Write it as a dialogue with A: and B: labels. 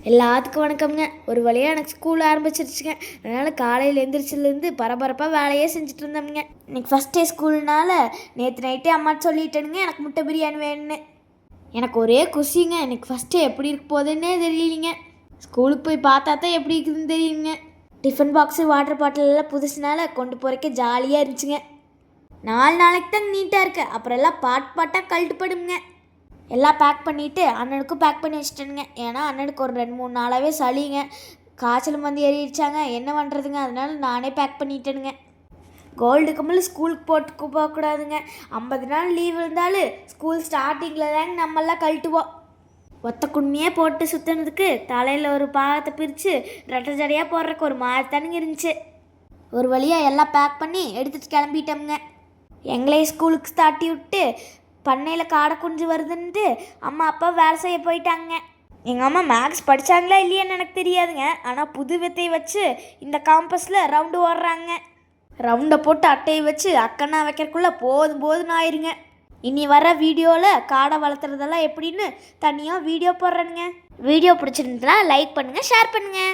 A: எல்லாத்துக்கும் வணக்கம்ங்க. ஒரு வழியாக எனக்கு ஸ்கூல் ஆரம்பிச்சிருச்சுங்க. அதனால் காலையில் எழுந்திரிச்சிலேருந்து பரபரப்பாக வேலையே செஞ்சுட்டு இருந்தோம்ங்க. இன்னைக்கு ஃபஸ்ட் டே ஸ்கூல்னால நேற்று நைட்டே அம்மா சொல்லிட்டேனுங்க எனக்கு முட்டை பிரியாணி வேணும்னு. எனக்கு ஒரே குஷிங்க. எனக்கு ஃபஸ்ட் டே எப்படி இருக்க போகுதுன்னே தெரியலிங்க. ஸ்கூலுக்கு போய் பார்த்தா தான் எப்படி இருக்குதுன்னு தெரியுங்க. டிஃபன் பாக்ஸு வாட்டர் பாட்டில் எல்லாம் புதுசுனால கொண்டு போகிறக்கே ஜாலியாக இருந்துச்சுங்க. 4 நாளைக்கு தான் நீட்டாக இருக்குது. அப்புறம் எல்லாம் பாட்டாக கழட்டுப்படுங்க. எல்லாம் பேக் பண்ணிவிட்டு அண்ணனுக்கும் பேக் பண்ணி வச்சுட்டேனுங்க. ஏன்னா அண்ணனுக்கு ஒரு 2-3 நாளாகவே சளிங்க, காய்ச்சல் வந்து ஏறிடுச்சாங்க. என்ன பண்ணுறதுங்க, அதனால நானே பேக் பண்ணிட்டேனுங்க. கோல்டு கம்மல் ஸ்கூலுக்கு போட்டு போகக்கூடாதுங்க. 50 நாள் லீவ் இருந்தாலும் ஸ்கூல் ஸ்டார்டிங்கில் தாங்க நம்மெல்லாம் கழட்டுவோம். ஒத்த குண்ணியே போட்டு சுற்றுனதுக்கு தலையில் ஒரு பாகத்தை பிரித்து ரெட்டை ஜடையாக போடுறக்கு ஒரு மாதிரி தானுங்க இருந்துச்சு. ஒரு வழியாக எல்லாம் பேக் பண்ணி எடுத்துகிட்டு கிளம்பிட்டோம்ங்க. எங்களே ஸ்கூலுக்கு தாட்டி விட்டு பண்ணையில் காடை குஞ்சு வருதுன்ட்டு அம்மா அப்பா வேலை செய்ய போயிட்டாங்க. எங்கள் அம்மா மேக்ஸ் படித்தாங்களா இல்லையான்னு எனக்கு தெரியாதுங்க. ஆனால் புது வித்தையை வச்சு இந்த காம்பஸில் ரவுண்டு ஓடுறாங்க. ரவுண்டை போட்டு அட்டையை வச்சு அக்கண்ணா வைக்கிறக்குள்ளே போதும்னு ஆயிருங்க. இனி வர வீடியோவில் காடை வளர்த்துறதெல்லாம் எப்படின்னு தனியாக வீடியோ போடுறேனுங்க. வீடியோ பிடிச்சிருந்ததுன்னா லைக் பண்ணுங்கள், ஷேர் பண்ணுங்கள்.